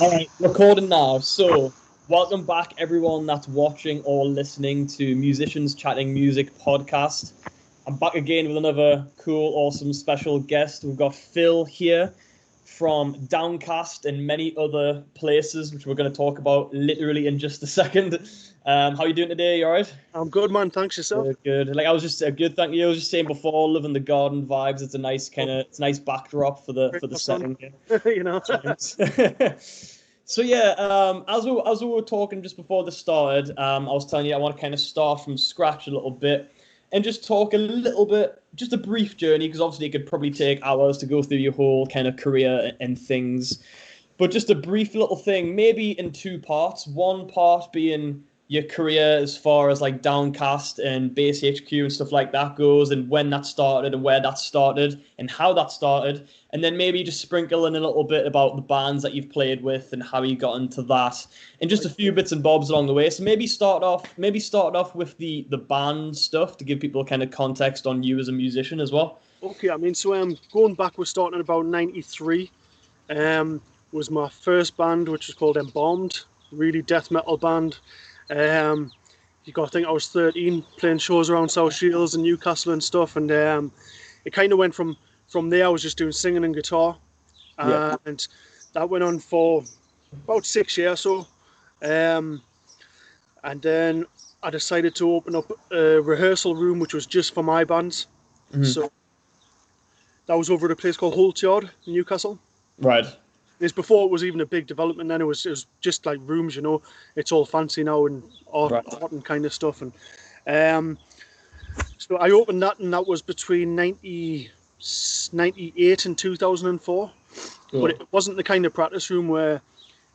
All right, recording now. So, welcome back, everyone that's watching or listening to Musicians Chatting Music podcast. I'm back again with another cool, awesome, special guest. We've got Phil here from Downcast and many other places, which we're going to talk about literally in just a second. How are you doing today? You all right? I'm good, man. Thanks yourself. Good. Like I was just good, thank you. I was just saying before, loving the garden vibes. It's a nice it's a nice backdrop for the setting here. You know. So yeah, as we were talking just before this started, I was telling you I want to kind of start from scratch a little bit and just talk a little bit, just a brief journey, because obviously it could probably take hours to go through your whole kind of career and things, but just a brief little thing, maybe in two parts. One part being your career as far as like Downcast and Base HQ and stuff like that goes, and when that started and where that started and how that started, and then maybe just sprinkle in a little bit about the bands that you've played with and how you got into that, and just a few bits and bobs along the way. So maybe start off with the band stuff to give people kind of context on you as a musician as well. Okay, going back, we're starting at about '93. Was my first band, which was called Embalmed, really death metal band. You got to think I was 13, playing shows around South Shields and Newcastle and stuff, and it kind of went from there. I was just doing singing and guitar, and that went on for about 6 years or so. And then I decided to open up a rehearsal room, which was just for my bands. Mm-hmm. So that was over at a place called Holt Yard in Newcastle. Right. It's before it was even a big development. Then it was just like rooms, you know. It's all fancy now and art and kind of stuff. And so I opened that, and that was between 98 and 2004. Cool. But it wasn't the kind of practice room where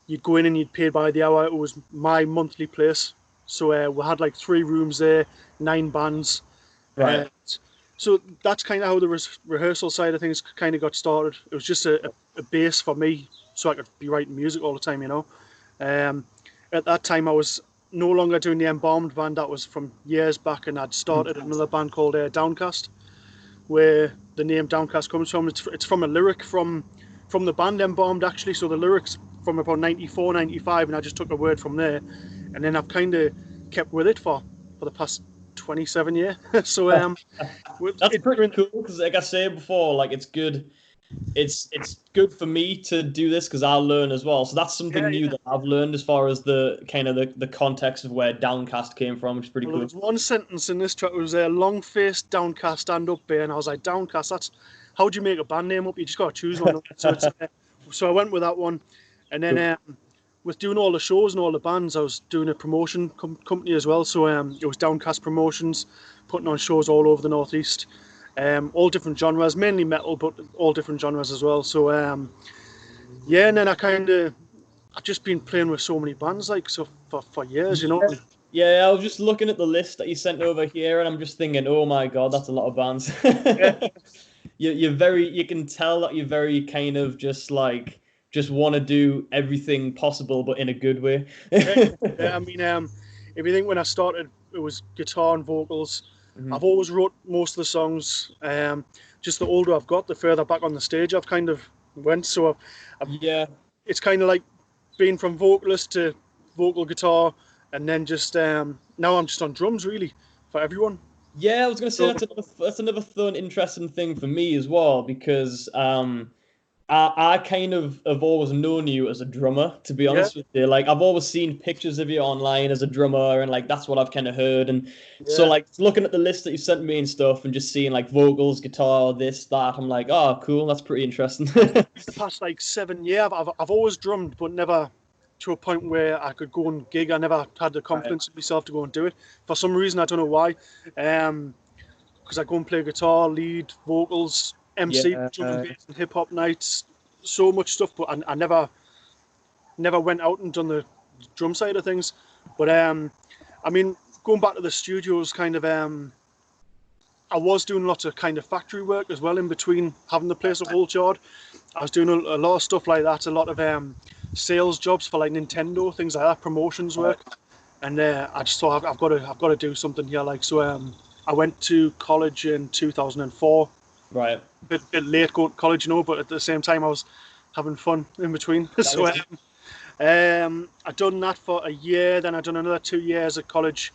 you'd go in and you'd pay by the hour. It was my monthly place. So we had like 3 rooms there, 9 bands. Right. So that's kind of how the rehearsal side of things kind of got started. It was just a base for me, so I could be writing music all the time, you know. At that time, I was no longer doing the Embalmed band. That was from years back, and I'd started another band called Downcast, where the name Downcast comes from. It's from a lyric from the band Embalmed, actually. So the lyrics from about 94, 95, and I just took a word from there. And then I've kind of kept with it for the past 27 years. So that's pretty cool, because like I said before, like it's good for me to do this because I'll learn as well. So that's something new that I've learned as far as the kind of the context of where Downcast came from, which is pretty cool. There was one sentence in this track. It was a long-faced Downcast stand-up bear, and I was like, Downcast, that's how do you make a band name up? You just got to choose one. So I went with that one, and then with doing all the shows and all the bands, I was doing a promotion company as well. So it was Downcast Promotions, putting on shows all over the Northeast, all different genres, mainly metal, but all different genres as well. So and then I've just been playing with so many bands, like, so for years, you know. Yeah, I was just looking at the list that you sent over here, and I'm just thinking, oh my god, that's a lot of bands. You can tell that you're very kind of just want to do everything possible, but in a good way. I mean, if you think when I started, it was guitar and vocals. Mm-hmm. I've always wrote most of the songs. Just the older I've got, the further back on the stage I've kind of went. So it's kind of like being from vocalist to vocal guitar, and then just now I'm just on drums really for everyone. Yeah, I was going to say that's another fun, interesting thing for me as well, because I kind of have always known you as a drummer, to be honest with you. Like, I've always seen pictures of you online as a drummer, and like that's what I've kind of heard. And so like looking at the list that you sent me and stuff, and just seeing like vocals, guitar, this, that, I'm like, oh, cool, that's pretty interesting. The past like 7 years, I've always drummed, but never to a point where I could go and gig. I never had the confidence in myself to go and do it. For some reason, I don't know why. Because I go and play guitar, lead, vocals, MC, drum and bass, and hip hop nights, so much stuff. But I never went out and done the drum side of things. But I mean, going back to the studios, kind of, I was doing lots of kind of factory work as well in between having the place at Holt Yard. I was doing a lot of stuff like that, a lot of sales jobs for like Nintendo, things like that, promotions work. And I just thought I've got to do something here. Like, so I went to college in 2004. Right. Bit late going to college, you know, but at the same time I was having fun in between. So I'd done that for a year, then I'd done another 2 years at college.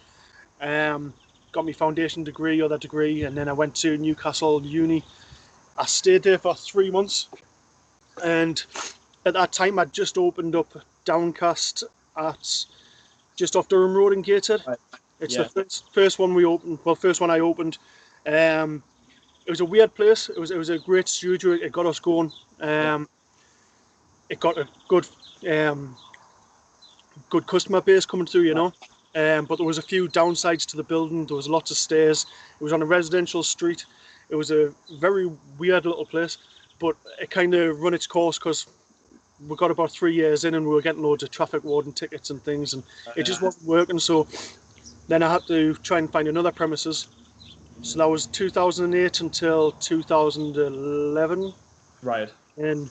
Got my foundation degree, other degree, and then I went to Newcastle Uni. I stayed there for 3 months, and at that time I'd just opened up Downcast at just off Durham Road in Gateshead. Right. It's Yeah. the first one we opened. Well, first one I opened. It was a weird place. It was a great studio. It got us going. It got a good customer base coming through, you know. But there was a few downsides to the building. There was lots of stairs. It was on a residential street. It was a very weird little place, but it kind of run its course because we got about 3 years in and we were getting loads of traffic warden tickets and things, and it just wasn't working. So then I had to try and find another premises. So that was 2008 until 2011. Right. And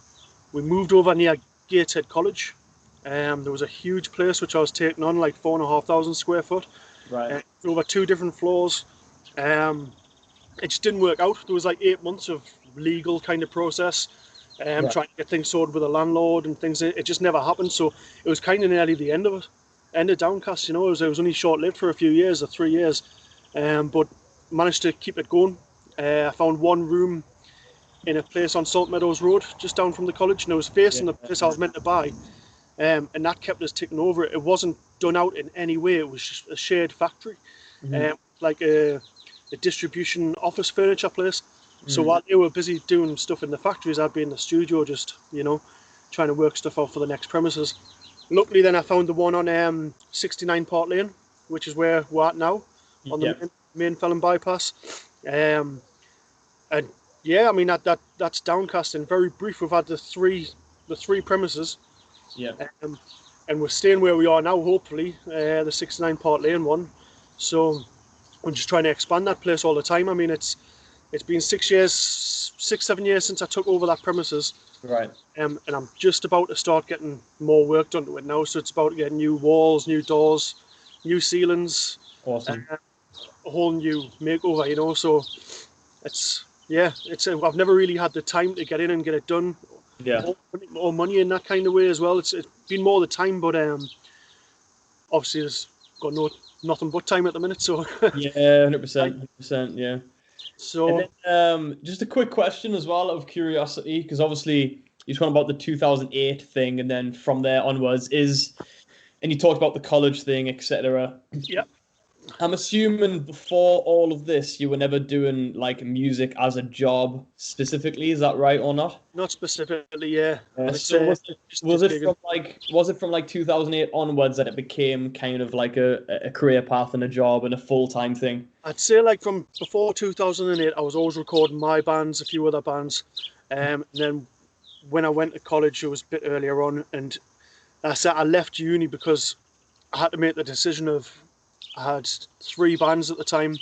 we moved over near Gateshead College. There was a huge place which I was taking on, like 4,500 square foot. Right. Over 2 different floors. It just didn't work out. There was like 8 months of legal kind of process, trying to get things sorted with the landlord and things. It just never happened. So it was kind of nearly the end of it. End of Downcast, you know. It was only short-lived for a few years, or 3 years. But managed to keep it going. I found one room in a place on Salt Meadows Road, just down from the college, and it was facing the place I was meant to buy. And that kept us ticking over. It wasn't done out in any way. It was just a shared factory, like a distribution office furniture place. So while they were busy doing stuff in the factories, I'd be in the studio just, you know, trying to work stuff out for the next premises. Luckily, then I found the one on 69 Park Lane, which is where we're at now, on the main Felon bypass. And yeah, I mean that's Downcast. In very brief, we've had the three premises. Yeah. And we're staying where we are now, hopefully, the 69 Park Lane one. So we're just trying to expand that place all the time. I mean, it's been 6 years, 7 years since I took over that premises. Right. And I'm just about to start getting more work done to it now. So it's about getting new walls, new doors, new ceilings. Awesome. A whole new makeover, you know. So I've never really had the time to get in and get it done. Yeah. More money in that kind of way as well. It's been more the time, but obviously there's got nothing but time at the minute. So yeah, 100%, yeah. So and then, just a quick question as well, out of curiosity, because obviously you talked about the 2008 thing, and then from there onwards and you talked about the college thing, etc. Yeah. I'm assuming before all of this, you were never doing like music as a job specifically. Is that right or not? Not specifically, yeah. So was it from like 2008 onwards that it became kind of like a career path and a job and a full-time thing? I'd say like from before 2008, I was always recording my bands, a few other bands, and then when I went to college, it was a bit earlier on, and I left uni because I had to make the decision of. I had 3 bands at the time.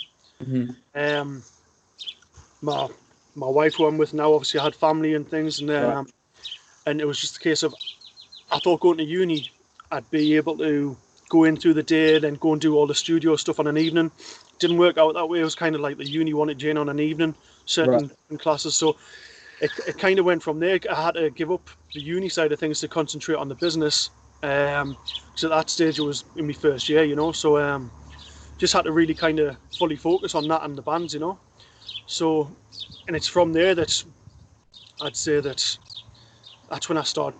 My wife, who I'm with now, obviously had family and things, and it was just a case of I thought going to uni, I'd be able to go in through the day, then go and do all the studio stuff on an evening. Didn't work out that way. It was kind of like the uni wanted you in on an evening, certain classes. So it kind of went from there. I had to give up the uni side of things to concentrate on the business. Because at that stage it was in my first year, you know. So just had to really kind of fully focus on that and the bands, you know. So, and it's from there that I'd say that's when I started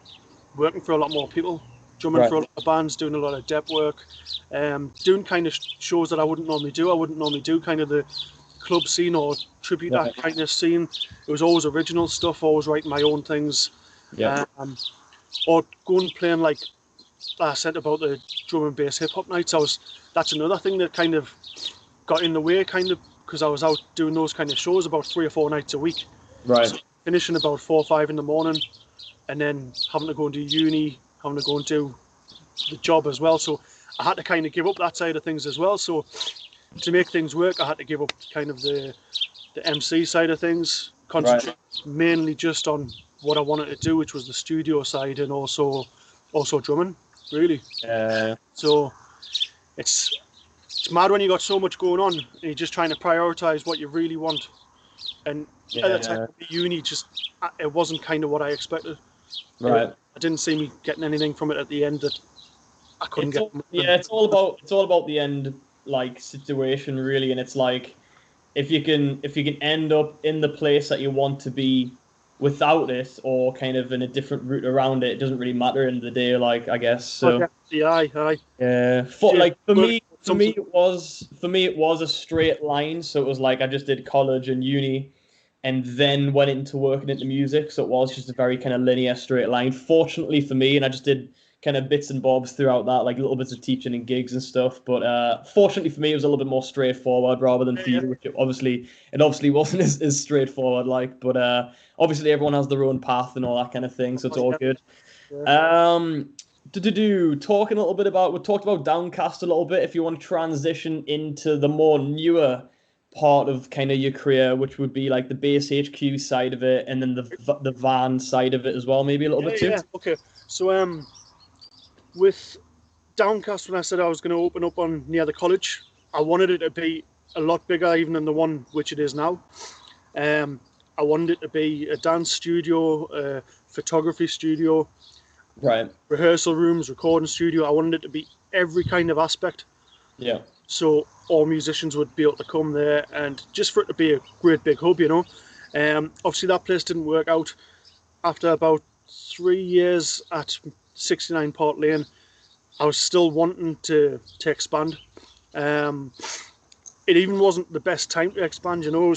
working for a lot more people, drumming for a lot of bands, doing a lot of dep work, doing kind of shows that I wouldn't normally do. I wouldn't normally do kind of the club scene or tribute act kind of scene. It was always original stuff, always writing my own things. Or going playing, like I said about the drum and bass hip hop nights. That's another thing that kind of got in the way, kind of, because I was out doing those kind of shows about 3 or 4 nights a week. Right. So finishing about 4 or 5 in the morning, and then having to go and do uni, having to go and do the job as well. So I had to kind of give up that side of things as well. So to make things work, I had to give up kind of the MC side of things, concentrate mainly just on what I wanted to do, which was the studio side, and also drumming, really. So it's mad when you got so much going on and you're just trying to prioritize what you really want. And at the time of the uni, it wasn't kind of what I expected. Right. I didn't see me getting anything from it at the end that I couldn't get. It's all about the end like situation really, and it's like if you can end up in the place that you want to be without it, or kind of in a different route around it, it doesn't really matter in the day. Like I guess so. Yeah, aye. Yeah. For me, it was a straight line. So it was like I just did college and uni, and then went into working into music. So it was just a very kind of linear straight line. Fortunately for me, and I just did kind of bits and bobs throughout that, like little bits of teaching and gigs and stuff. But fortunately for me, it was a little bit more straightforward rather than theatre, which it obviously wasn't as straightforward. Like, but obviously everyone has their own path and all that kind of thing, so it's all good. Talking a little bit about, we talked about Downcast a little bit. If you want to transition into the more newer part of kind of your career, which would be like the base HQ side of it, and then the van side of it as well, maybe a little bit too. Yeah, okay. So with Downcast, when I said I was going to open up on near the college, I wanted it to be a lot bigger even than the one which it is now. I wanted it to be a dance studio, a photography studio, right, rehearsal rooms, recording studio. I wanted it to be every kind of aspect. Yeah. So all musicians would be able to come there, and just for it to be a great big hub, you know. Obviously that place didn't work out. After about 3 years at 69 Park Lane, I was still wanting to expand. It even wasn't the best time to expand, you know.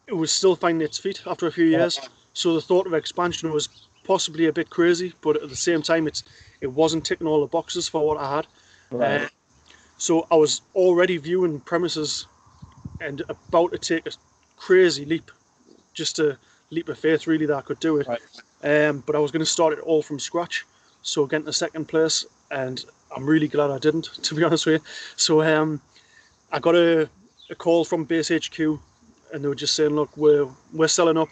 It was still finding its feet after a few years. So the thought of expansion was possibly a bit crazy, but at the same time, it wasn't ticking all the boxes for what I had. Right. So I was already viewing premises and about to take a crazy leap, just a leap of faith, really, that I could do it. Right. But I was going to start it all from scratch. So getting to second place, and I'm really glad I didn't, to be honest with you. So I got a call from Base HQ, and they were just saying, look, we're selling up.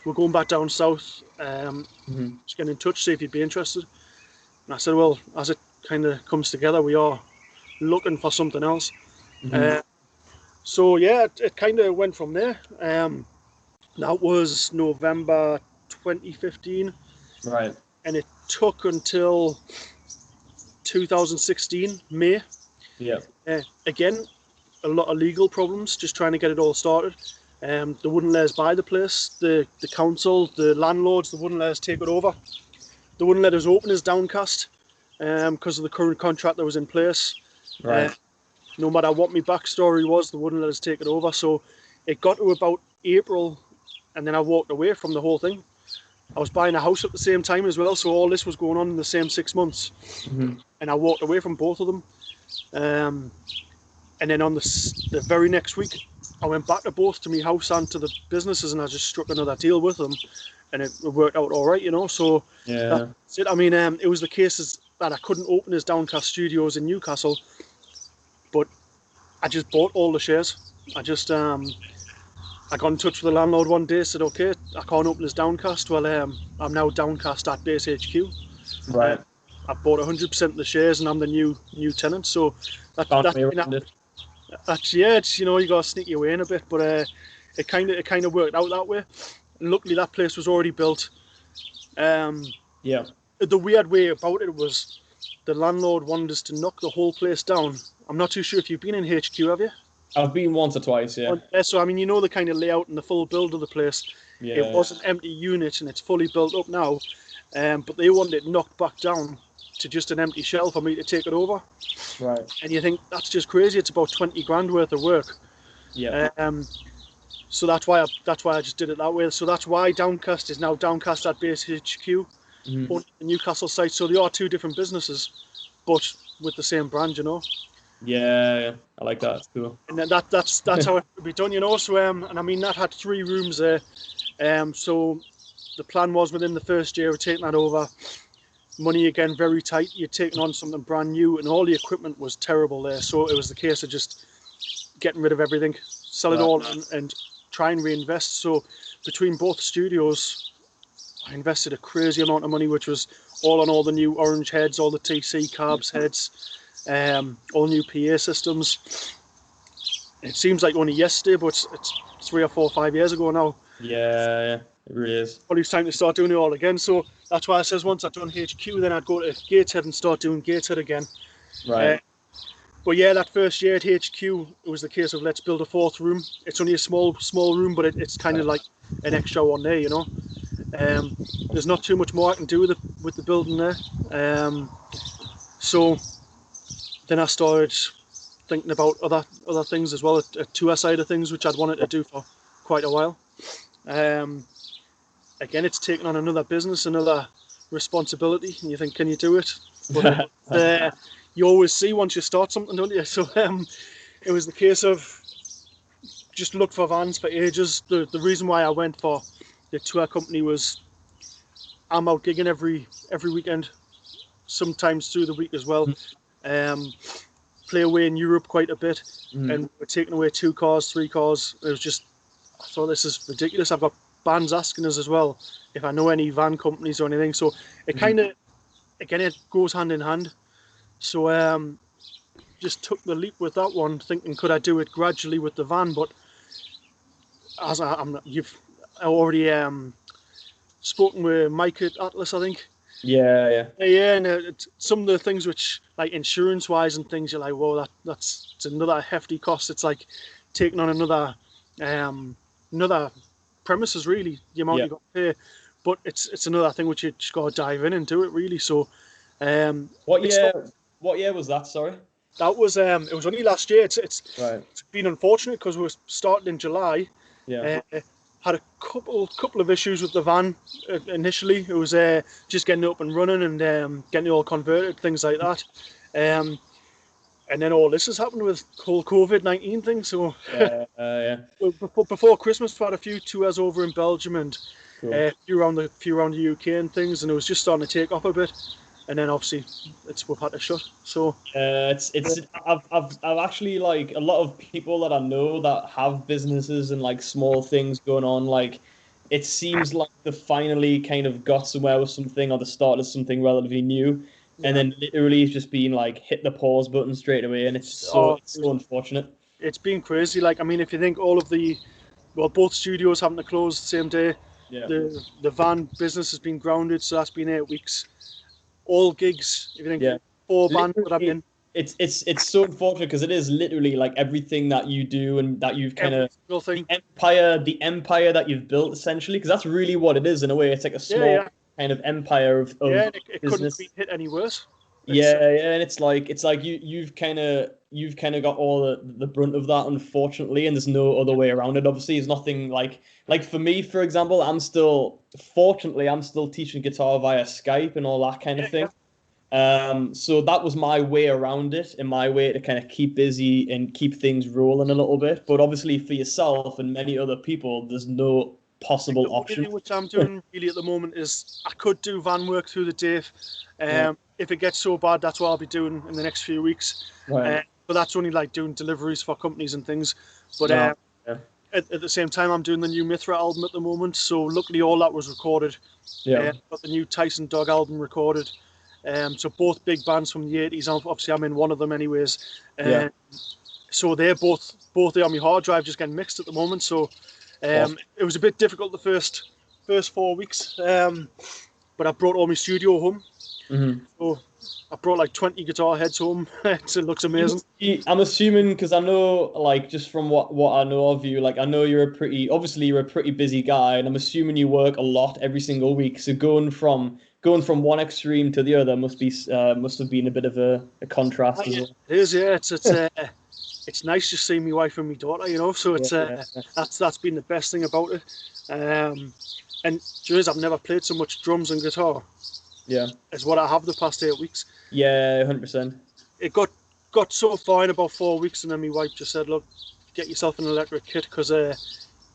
We're going back down south. Just getting in touch, see if you'd be interested. And I said, well, as it kind of comes together, we are looking for something else. So yeah, it kind of went from there. That was November 2015. Right. And it took until 2016, May. Yeah. Again, a lot of legal problems, just trying to get it all started. They wouldn't let us buy the place. The council, the landlords, they wouldn't let us take it over. They wouldn't let us open as Downcast because of the current contract that was in place. Right. No matter what my backstory was, they wouldn't let us take it over. So it got to about April, and then I walked away from the whole thing. I was buying a house at the same time as well, so all this was going on in the same 6 months. And I walked away from both of them. And then on the very next week, I went back to both, to my house and to the businesses, and I just struck another deal with them, and it worked out all right, you know. So yeah, that's it. I mean, it was the cases that I couldn't open as Downcast Studios in Newcastle, but I just bought all the shares. I got in touch with the landlord one day, said, okay, I can't open as Downcast. Well, I'm now Downcast at Base HQ. Right. I bought 100% of the shares, and I'm the new tenant. So that's yeah, it's, you know, you got to sneak your way in a bit, but it kind of worked out that way. And luckily, that place was already built. Yeah. The weird way about it was the landlord wanted us to knock the whole place down. I'm not too sure if you've been in HQ, have you? I've been once or twice, yeah. So, I mean, you know the kind of layout and the full build of the place. Yeah. It was an empty unit, and it's fully built up now. But they wanted it knocked back down to just an empty shell for me to take it over. Right. And you think, that's just crazy. It's about 20 grand worth of work. Yeah. So that's why I just did it that way. So that's why Downcast is now Downcast at Base HQ, on the Newcastle site. So they are two different businesses, but with the same brand, you know. Yeah, I like that. It's cool. And then that's how it would be done, you know. So and I mean, that had 3 rooms there. So the plan was within the first year of taking that over, money again very tight. You're taking on something brand new, and all the equipment was terrible there. So it was the case of just getting rid of everything, sell it all, and try and reinvest. So between both studios, I invested a crazy amount of money, which was all on all the new orange heads, all the TC carbs heads, all new PA systems. It seems like only yesterday, but it's 3 or 4 or 5 years ago now. Yeah, it really is. But it's time to start doing it all again. So that's why I says once I've done HQ, then I'd go to Gateshead and start doing Gateshead again. Right. But yeah, that first year at HQ, it was the case of let's build a fourth room. It's only a small room, but it's kind of like an extra one there, you know. There's not too much more I can do with the building there. So then I started thinking about other things as well, a tour side of things, which I'd wanted to do for quite a while. Again, it's taken on another business, another responsibility, and you think, can you do it? But you always see once you start something, don't you? So it was the case of just look for vans for ages. The reason why I went for the tour company was I'm out gigging every weekend, sometimes through the week as well. Play away in Europe quite a bit, and we're taking away 2 cars, 3 cars. It was just, I thought, this is ridiculous. I've got bands asking us as well if I know any van companies or anything. So it kind of, again, it goes hand in hand. So just took the leap with that one, thinking could I do it gradually with the van, but as you've already spoken with Mike at Atlas, I think. Yeah. And some of the things which, like insurance-wise and things, you're like, whoa, that's another hefty cost. It's like taking on another premises, really, the amount you got to pay. But it's another thing which you just got to dive in and do it, really. So, what year was that? Sorry. That was it was only last year. It's been unfortunate because we were starting in July. Yeah. Had a couple of issues with the van initially. It was just getting it up and running and getting it all converted, things like that. And then all this has happened with whole COVID-19 thing. So before Christmas, we had a few tours over in Belgium and a few around the UK and things, and it was just starting to take off a bit. And then obviously we've had to shut. So I've actually, like, a lot of people that I know that have businesses and like small things going on, like it seems like they finally kind of got somewhere with something or the start of something relatively new, and then literally it's just been like hit the pause button straight away, and it's so unfortunate. It's been crazy. Like, I mean, if you think all of both studios having to close the same day, the van business has been grounded, so that's been 8 weeks. All gigs, if you think 4 bands would have been. It's so unfortunate because it is literally like everything that you do and that you've kind of the empire that you've built, essentially, because that's really what it is in a way. It's like a small kind of empire of it business. Couldn't be hit any worse. And it's like you've kind of got all the brunt of that, unfortunately, and there's no other way around it. Obviously, it's nothing like for me, for example, I'm still teaching guitar via Skype and all that kind of thing. So that was my way around it, and my way to kind of keep busy and keep things rolling a little bit. But obviously, for yourself and many other people, there's no possible option. Which I'm doing really at the moment is I could do van work through the day. If it gets so bad, that's what I'll be doing in the next few weeks. But that's only like doing deliveries for companies and things. But at the same time, I'm doing the new Mithra album at the moment. So luckily, all that was recorded. Got the new Tyson Dog album recorded. So both big bands from the 80s. Obviously, I'm in one of them anyways. So they're both there on my hard drive, just getting mixed at the moment. So it was a bit difficult the first 4 weeks. But I brought all my studio home. So I brought like 20 guitar heads home. It looks amazing. I'm assuming, because I know, like, just from what I know of you, like, I know you're a pretty busy guy, and I'm assuming you work a lot every single week. So going from one extreme to the other must have been a bit of a contrast as well. It is, yeah. It's nice just seeing my wife and my daughter, you know. So it's that's been the best thing about it. And I've never played so much drums and guitar. As what I have the past 8 weeks. 100%. It got so far in about 4 weeks, and then my wife just said, "Look, get yourself an electric kit because I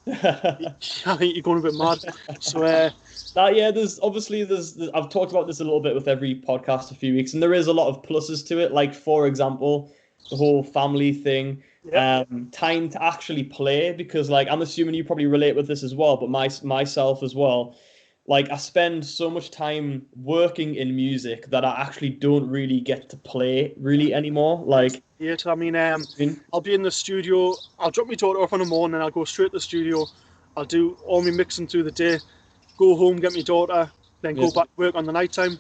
think you're going a bit mad." So there's I've talked about this a little bit with every podcast a few weeks, and there is a lot of pluses to it. Like, for example, the whole family thing, time to actually play, because like I'm assuming you probably relate with this as well, but myself as well. Like, I spend so much time working in music that I actually don't really get to play really anymore. Like, I mean, I'll be in the studio. I'll drop my daughter off in the morning, and I'll go straight to the studio. I'll do all my mixing through the day, go home, get my daughter, then go back to work on the night time.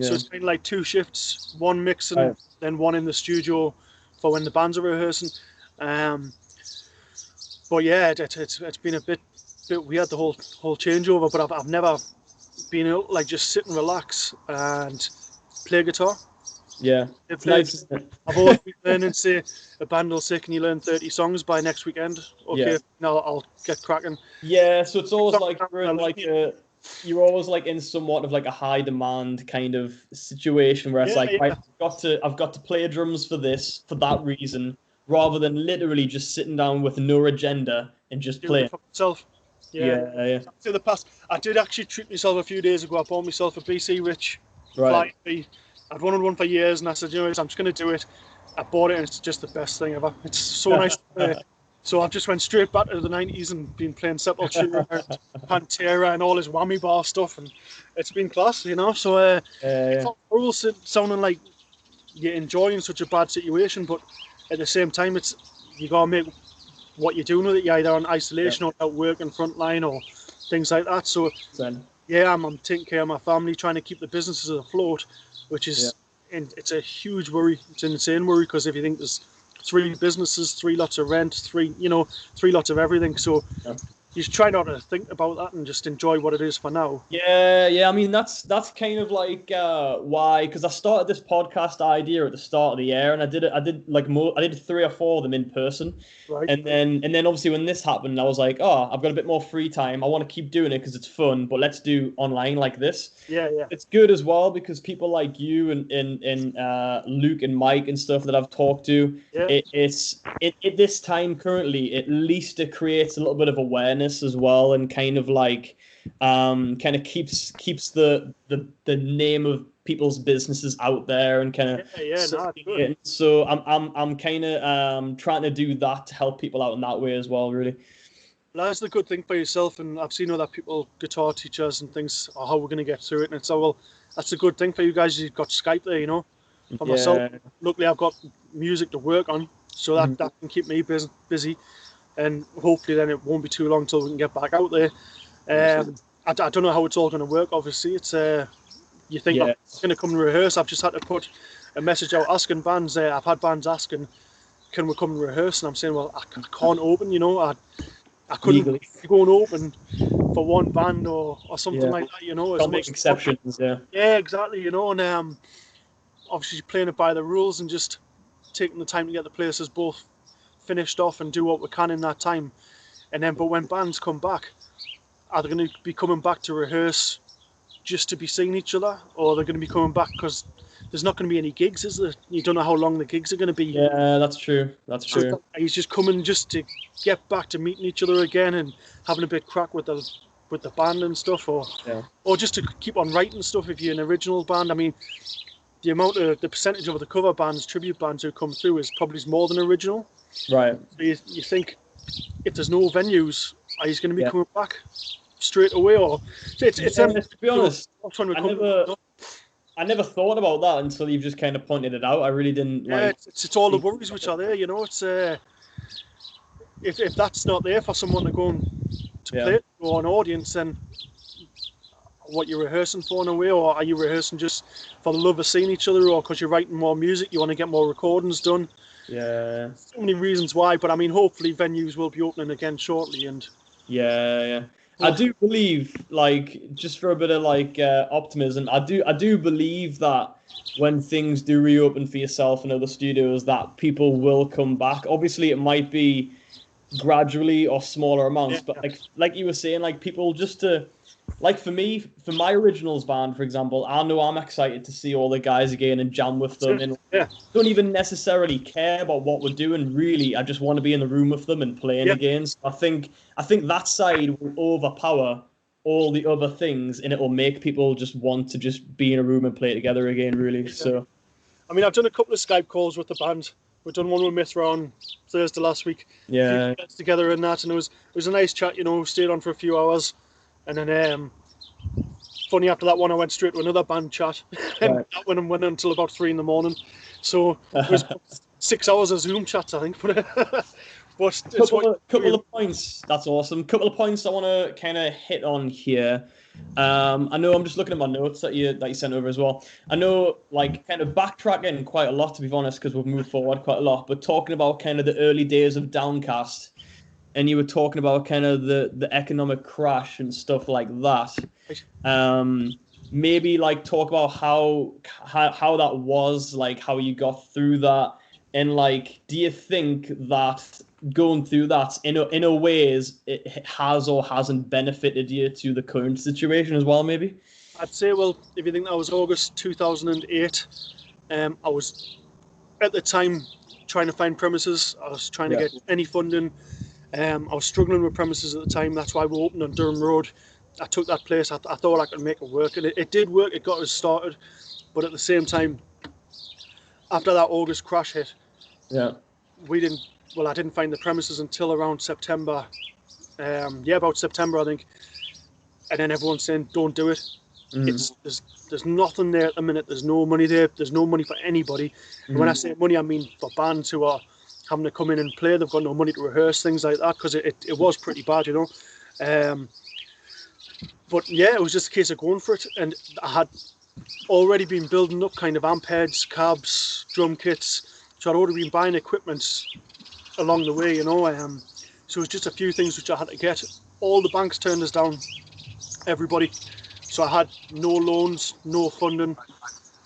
So it's been like 2 shifts, one mixing, then one in the studio for when the bands are rehearsing. But yeah, it's been a bit weird, the whole changeover. But I've never been able to like just sit and relax and play guitar. Yeah, it's nice. I've always been learning. Say a band will say, "Can you learn 30 songs by next weekend?" Okay, now I'll get cracking. Yeah, so it's always like you're always like in somewhat of like a high demand kind of situation where it's right, I've got to play drums for that reason, rather than literally just sitting down with no agenda and just playing for myself. Yeah. To the past, I did actually treat myself a few days ago. I bought myself a BC Rich Flying V. I'd wanted one for years, and I said, I'm just going to do it. I bought it, and it's just the best thing ever. It's so nice to play. So I've just went straight back to the 90s and been playing Sepultura and Pantera and all this whammy bar stuff, and it's been class, So it's not horrible sounding like you're enjoying such a bad situation, but at the same time, it's you got to make what you're doing with it. You're either on isolation or out working frontline or things like that. So I'm taking care of my family, trying to keep the businesses afloat, which is and it's a huge worry. It's an insane worry, because if you think there's 3 businesses, 3 lots of rent, 3 lots of everything. So you just try not to think about that and just enjoy what it is for now. Yeah. I mean, that's kind of like why, because I started this podcast idea at the start of the year, and I did 3 or 4 of them in person, right? And then obviously when this happened, I was like, I've got a bit more free time. I want to keep doing it because it's fun, but let's do online like this. Yeah. It's good as well because people like you and Luke and Mike and stuff that I've talked to, it's at this time currently, at least it creates a little bit of awareness as well, and kind of like kind of keeps the name of people's businesses out there, and kind of so I'm kind of trying to do that to help people out in that way as well, really. That's the good thing for yourself, and I've seen other people, guitar teachers and things, how we're going to get through it, and it's that's a good thing for you guys. You've got Skype there, For myself, luckily I've got music to work on, so that can keep me busy, and hopefully then it won't be too long till we can get back out there. I don't know how it's all going to work. Obviously, it's you think I'm going to come and rehearse. I've just had to put a message out asking bands. I've had bands asking, can we come and rehearse? And I'm saying, well, I can't open. I couldn't go and open for one band or something like that. Can't make exceptions. Yeah, exactly. And obviously playing it by the rules and just taking the time to get the places both finished off and do what we can in that time. And then, but when bands come back, are they going to be coming back to rehearse just to be seeing each other, or they're going to be coming back because there's not going to be any gigs, is there? You don't know how long the gigs are going to be. Yeah, that's true. He's just coming just to get back to meeting each other again and having a bit crack with the band and stuff, or just to keep on writing stuff if you're an original band. I mean, the percentage of the cover bands, tribute bands who come through is probably more than original. Right. So you think if there's no venues, are you going to be coming back straight away, or to be honest, I never thought about that until you've just kind of pointed it out. I really didn't. It's all the worries which are there. It's if that's not there for someone to go and play or an audience, then what you're rehearsing for in a way, or are you rehearsing just for the love of seeing each other, or because you're writing more music, you want to get more recordings done? Yeah. So many reasons why, but I mean, hopefully venues will be opening again shortly, and I do believe, like, just for a bit of like optimism, I do believe that when things do reopen for yourself and other studios, that people will come back. Obviously, it might be gradually or smaller amounts, but like you were saying, like people just to. Like for me, for my originals band, for example, I know I'm excited to see all the guys again and jam with them, and don't even necessarily care about what we're doing. Really, I just want to be in the room with them and playing again. So I think that side will overpower all the other things, and it will make people just want to just be in a room and play together again. Really, so. I mean, I've done a couple of Skype calls with the band. We've done one with Mithra on Thursday last week. Yeah. Together and that, and it was a nice chat. Stayed on for a few hours. And then, funny, after that one, I went straight to another band chat. And that one went until about 3 a.m. So it was 6 hours of Zoom chats, I think. But it's couple of points. That's awesome. Couple of points I want to kind of hit on here. I know I'm just looking at my notes that you sent over as well. I know, like, kind of backtracking quite a lot, to be honest, because we've moved forward quite a lot. But talking about kind of the early days of Downcast, and you were talking about kind of the economic crash and stuff like that. Maybe like talk about how that was, like how you got through that, and like, do you think that going through that in a ways it has or hasn't benefited you to the current situation as well? Maybe I'd say, well, if you think that was August 2008, I was at the time trying to find premises. I was trying to get any funding. I was struggling with premises at the time. That's why we opened on Durham Road. I took that place. I thought I could make it work, and it did work. It got us started, but at the same time, after that August crash hit, I didn't find the premises until around September. About September, I think. And then everyone's saying, "Don't do it." There's nothing there at the minute. There's no money there. There's no money for anybody. And when I say money, I mean for bands who are having to come in and play. They've got no money to rehearse, things like that, because it was pretty bad, you know. But yeah, it was just a case of going for it. And I had already been building up kind of amp heads, cabs, drum kits. So I'd already been buying equipment along the way, you know. So it was just a few things which I had to get. All the banks turned us down, everybody. So I had no loans, no funding.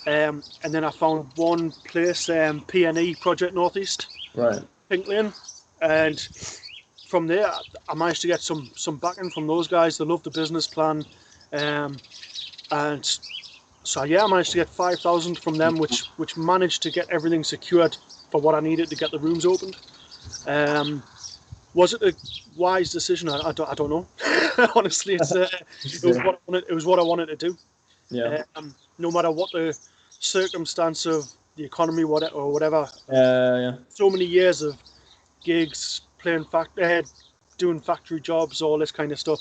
And then I found one place, P&E, Project Northeast, Pink Lane. And from there, I managed to get some backing from those guys. They loved the business plan. And so, yeah, I managed to get 5,000 from them, which managed to get everything secured for what I needed to get the rooms opened. Was it a wise decision? I don't know. Honestly, it was what I wanted to do. Yeah. No matter what the circumstance of the economy, whatever. So many years of gigs, playing doing factory jobs, all this kind of stuff.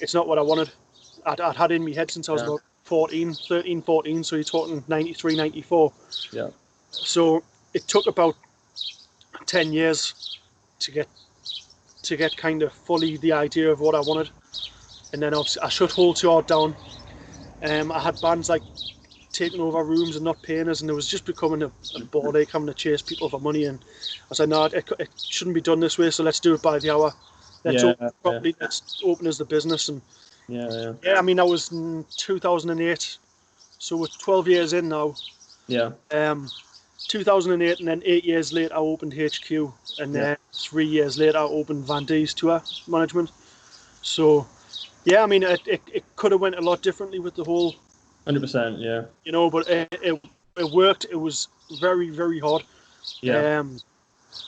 It's not what I wanted. I'd had in my head since I was about 13, 14. So you're talking 93, 94. Yeah. So it took about 10 years to get kind of fully the idea of what I wanted. And then obviously I shut Whole Yard down. I had bands like taking over rooms and not paying us, and it was just becoming a ball ache having to chase people for money. And I said, no, it shouldn't be done this way, so let's do it by the hour. Let's open properly, let's open as the business. And I mean, that was in 2008, so we're 12 years in now. 2008, and then 8 years later I opened HQ, and then 3 years later I opened Van D's Tour Management. So yeah, I mean, it could have went a lot differently with the whole 100%, yeah. You know, but it worked. It was very, very hard. Yeah.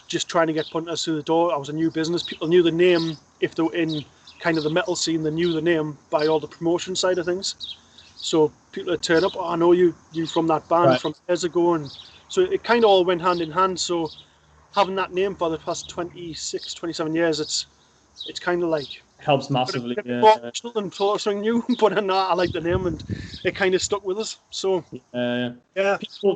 Just trying to get punters through the door. I was a new business. People knew the name. If they were in kind of the metal scene, they knew the name by all the promotion side of things. So people would turn up, oh, I know you from that band from years ago. And so it kind of all went hand in hand. So having that name for the past 26, 27 years, it's kind of like... helps massively. Than something new, but I like the name, and it kind of stuck with us. So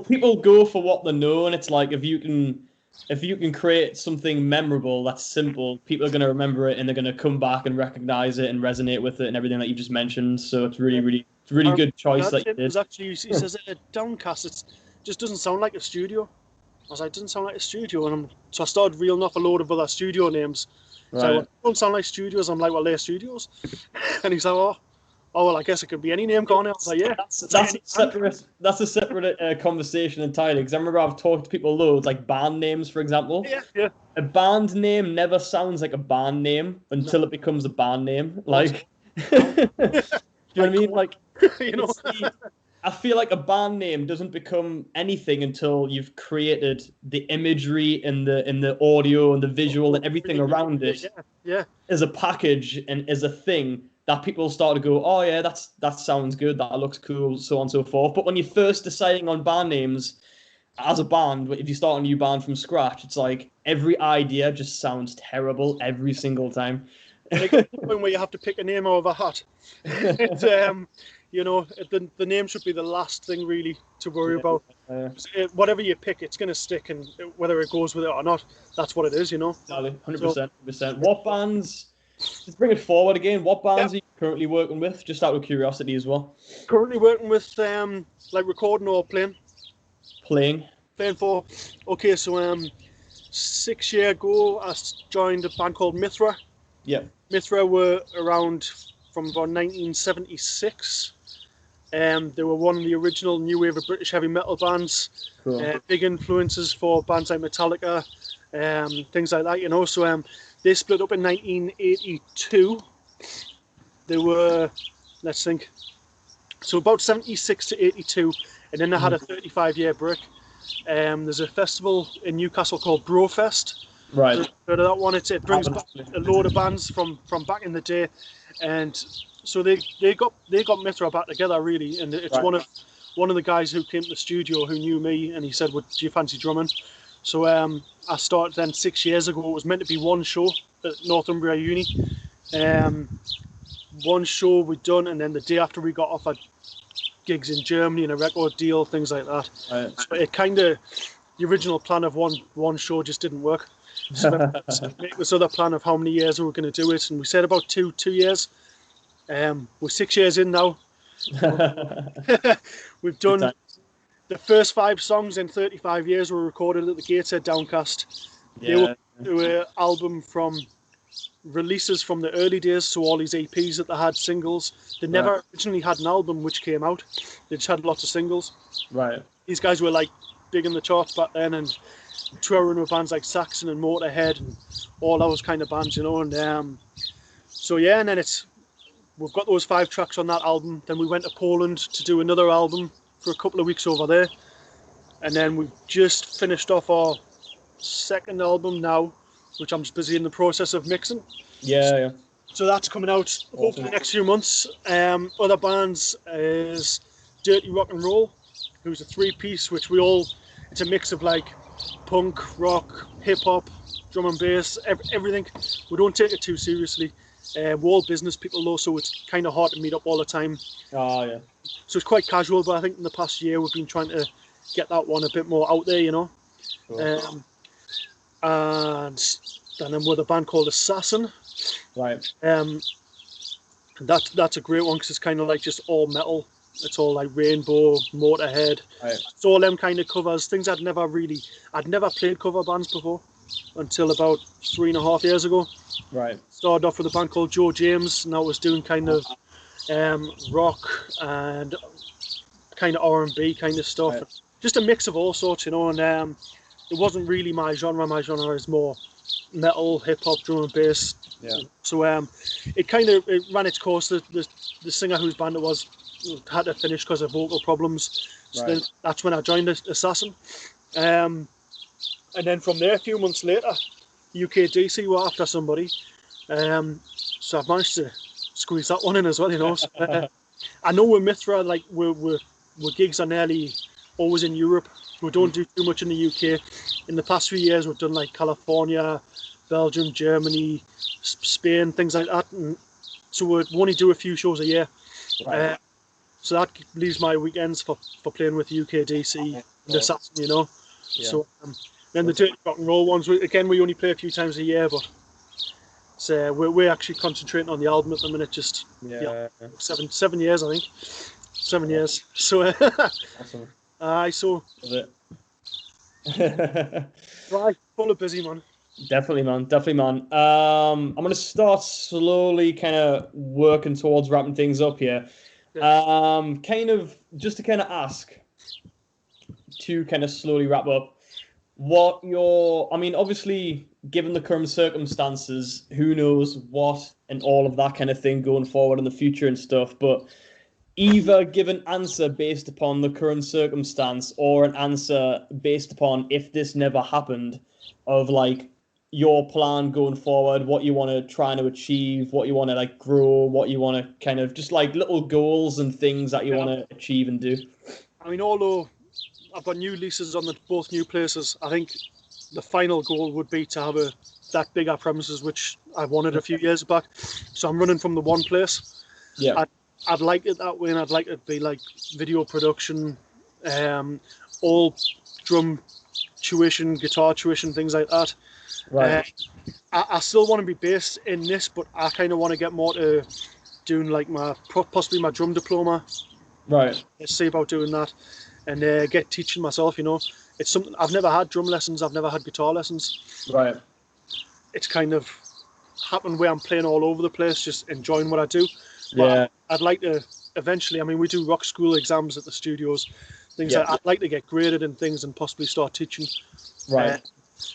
people go for what they know, and it's like if you can create something memorable that's simple, people are going to remember it, and they're going to come back and recognize it and resonate with it and everything that you just mentioned. So it's really good choice that you did. He says Downcast. It just doesn't sound like a studio. I was like, it doesn't sound like a studio, and so I started reeling off a load of other studio names. So don't sound like studios. I'm like, well, they're studios. And he's like, oh, well, I guess it could be any name gone. I was like, yeah. That's a separate conversation entirely. Because I remember I've talked to people loads, like band names, for example. Yeah. A band name never sounds like a band name until it becomes a band name. Like, do you know what I mean? Like, you know. I feel like a band name doesn't become anything until you've created the imagery and the audio and the visual and everything around it as a package and as a thing that people start to go, oh yeah, that sounds good, that looks cool, so on and so forth. But when you're first deciding on band names as a band, if you start a new band from scratch, it's like every idea just sounds terrible every single time. Like the point where you have to pick a name out of a hat. you know, the name should be the last thing really to worry about. Whatever you pick, it's going to stick, and whether it goes with it or not, that's what it is, you know. 100%, 100%. What bands? Let's bring it forward again. What bands are you currently working with? Just out of curiosity as well. Currently working with like recording or playing. Playing for. Okay, so 6 years ago, I joined a band called Mithra. Yeah. Mithra were around from about 1976. They were one of the original new wave of British heavy metal bands. Cool. Big influences for bands like Metallica, things like that, you know. So they split up in 1982. They were, let's think, so about 76 to 82, and then they had a 35-year break. There's a festival in Newcastle called Brofest. Right. Heard of that one? It brings back a load of bands from back in the day, and so they got Mithra back together really, and it's one of the guys who came to the studio who knew me, and he said, "Would you fancy drumming?" So I started then 6 years ago. It was meant to be one show at Northumbria Uni. One show we'd done, and then the day after we got off, I gigs in Germany and a record deal, things like that. Right. So it kind of, the original plan of one show just didn't work. So make this other plan of how many years we were going to do it, and we said about two years. We're 6 years in now. We've done the first 5 songs in 35 years were recorded at the Gateshead Downcast. Yeah. They were album from releases from the early days, so all these EPs that they had, singles. They never originally had an album which came out. They just had lots of singles. Right. These guys were like big in the charts back then, and touring with bands like Saxon and Motorhead and all those kind of bands, you know. And so yeah, and then we've got those 5 tracks on that album. Then we went to Poland to do another album for a couple of weeks over there, and then we've just finished off our second album now, which I'm just busy in the process of mixing. Yeah. So that's coming out hopefully the next few months. Other bands is Dirty Rock and Roll, who's a 3-piece, which it's a mix of like punk, rock, hip hop, drum and bass, everything. We don't take it too seriously. We're all business people though, so it's kind of hard to meet up all the time. Oh yeah. So it's quite casual, but I think in the past year we've been trying to get that one a bit more out there, you know. Cool. And then I'm with a band called Assassin. Right. That's a great one because it's kind of like just all metal. It's all like Rainbow, Motorhead. Right. It's all them kind of covers. Things I'd never played cover bands before until about 3.5 years ago. Right. Started off with a band called Joe James, and I was doing kind of rock and kind of R&B kind of stuff. Right. Just a mix of all sorts, you know. And it wasn't really my genre. My genre is more metal, hip hop, drum and bass. Yeah. So it ran its course. The singer whose band it was had to finish because of vocal problems. So then that's when I joined Assassin. And then from there, a few months later, UKDC were after somebody. So I've managed to squeeze that one in as well, you know. So, I know with Mithra, like we're gigs are nearly always in Europe. We don't do too much in the UK. In the past few years, we've done like California, Belgium, Germany, Spain, things like that. And so we only do a few shows a year. Right. So that leaves my weekends for playing with UKDC and Assassin, you know. Yeah. So then the Dirty Rock and Roll ones, again, we only play a few times a year, but so we're actually concentrating on the album at the minute. Just 7 years, I think. 7 years. So awesome. So right, full of busy, man. Definitely, man. I'm gonna start slowly, kind of working towards wrapping things up here. Yeah. Kind of just to kind of ask to kind of slowly wrap up. Obviously, given the current circumstances, who knows what and all of that kind of thing going forward in the future and stuff, but either give an answer based upon the current circumstance or an answer based upon if this never happened, of like your plan going forward, what you want to try to achieve, what you want to like grow, what you want to kind of just like little goals and things that you want to achieve and do. I mean, although I've got new leases on both new places, I think the final goal would be to have that bigger premises, which I wanted a few years back. So I'm running from the one place. Yeah. I'd like it that way, and I'd like it to be like video production, all drum tuition, guitar tuition, things like that. Right. I still want to be based in this, but I kind of want to get more to doing like possibly my drum diploma. Right. Let's see about doing that, and get teaching myself. It's something I've never had drum lessons. I've never had guitar lessons. Right. It's kind of happened where I'm playing all over the place, just enjoying what I do. But Yeah. I'd like to eventually. I mean, we do rock school exams at the studios, things like I'd like to get graded in things and possibly start teaching. Right.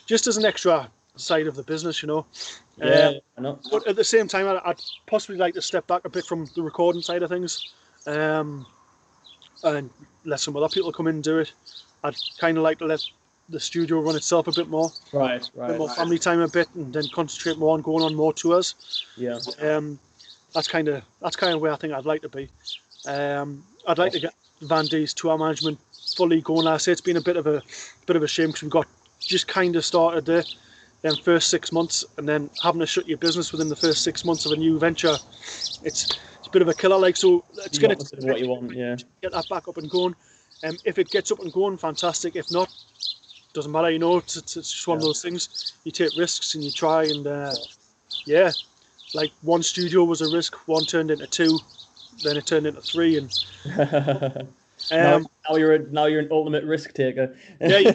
Just as an extra side of the business, Yeah. I know. But at the same time, I'd possibly like to step back a bit from the recording side of things, and let some other people come in and do it. I'd kind of like to let the studio run itself a bit more. Right. A bit more family time a bit, and then concentrate more on going on more tours. Yeah. That's kind of where I think I'd like to be. I'd like to get Van D's tour management fully going. I say it's been a bit of a shame because we got just kind of started there. Then first 6 months, and then having to shut your business within the first 6 months of a new venture, it's a bit of a killer. Like, so it's going to what you want. Yeah. Get that back up and going. If it gets up and going, fantastic. If not, doesn't matter. It's just one of those things. You take risks and you try, and like one studio was a risk. One turned into two, then it turned into three, and now you're an ultimate risk taker. yeah.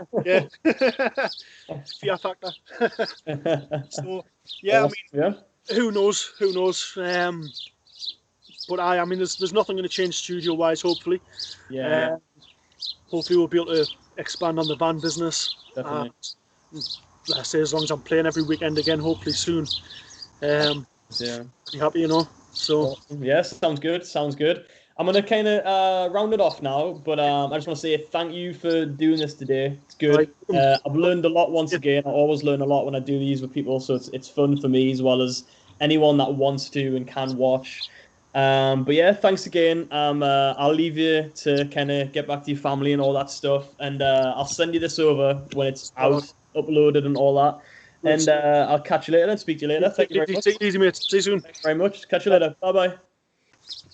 Fear factor. So yeah, Awesome. I mean, who knows? But I mean, there's nothing going to change studio wise. Hopefully, hopefully we'll be able to expand on the band business. Definitely. Like I say, as long as I'm playing every weekend again, hopefully soon. Be happy, So yes, sounds good. I'm gonna kind of round it off now, but I just want to say thank you for doing this today. It's good. I've learned a lot once again. I always learn a lot when I do these with people, so it's fun for me as well as anyone that wants to and can watch. But yeah, thanks again. I'll leave you to kind of get back to your family and all that stuff, and I'll send you this over when it's out, uploaded and all that. And I'll catch you later and speak to you later. Thank you very much. Take it easy, mate. See you soon. Thanks very much. Catch you later. Bye bye.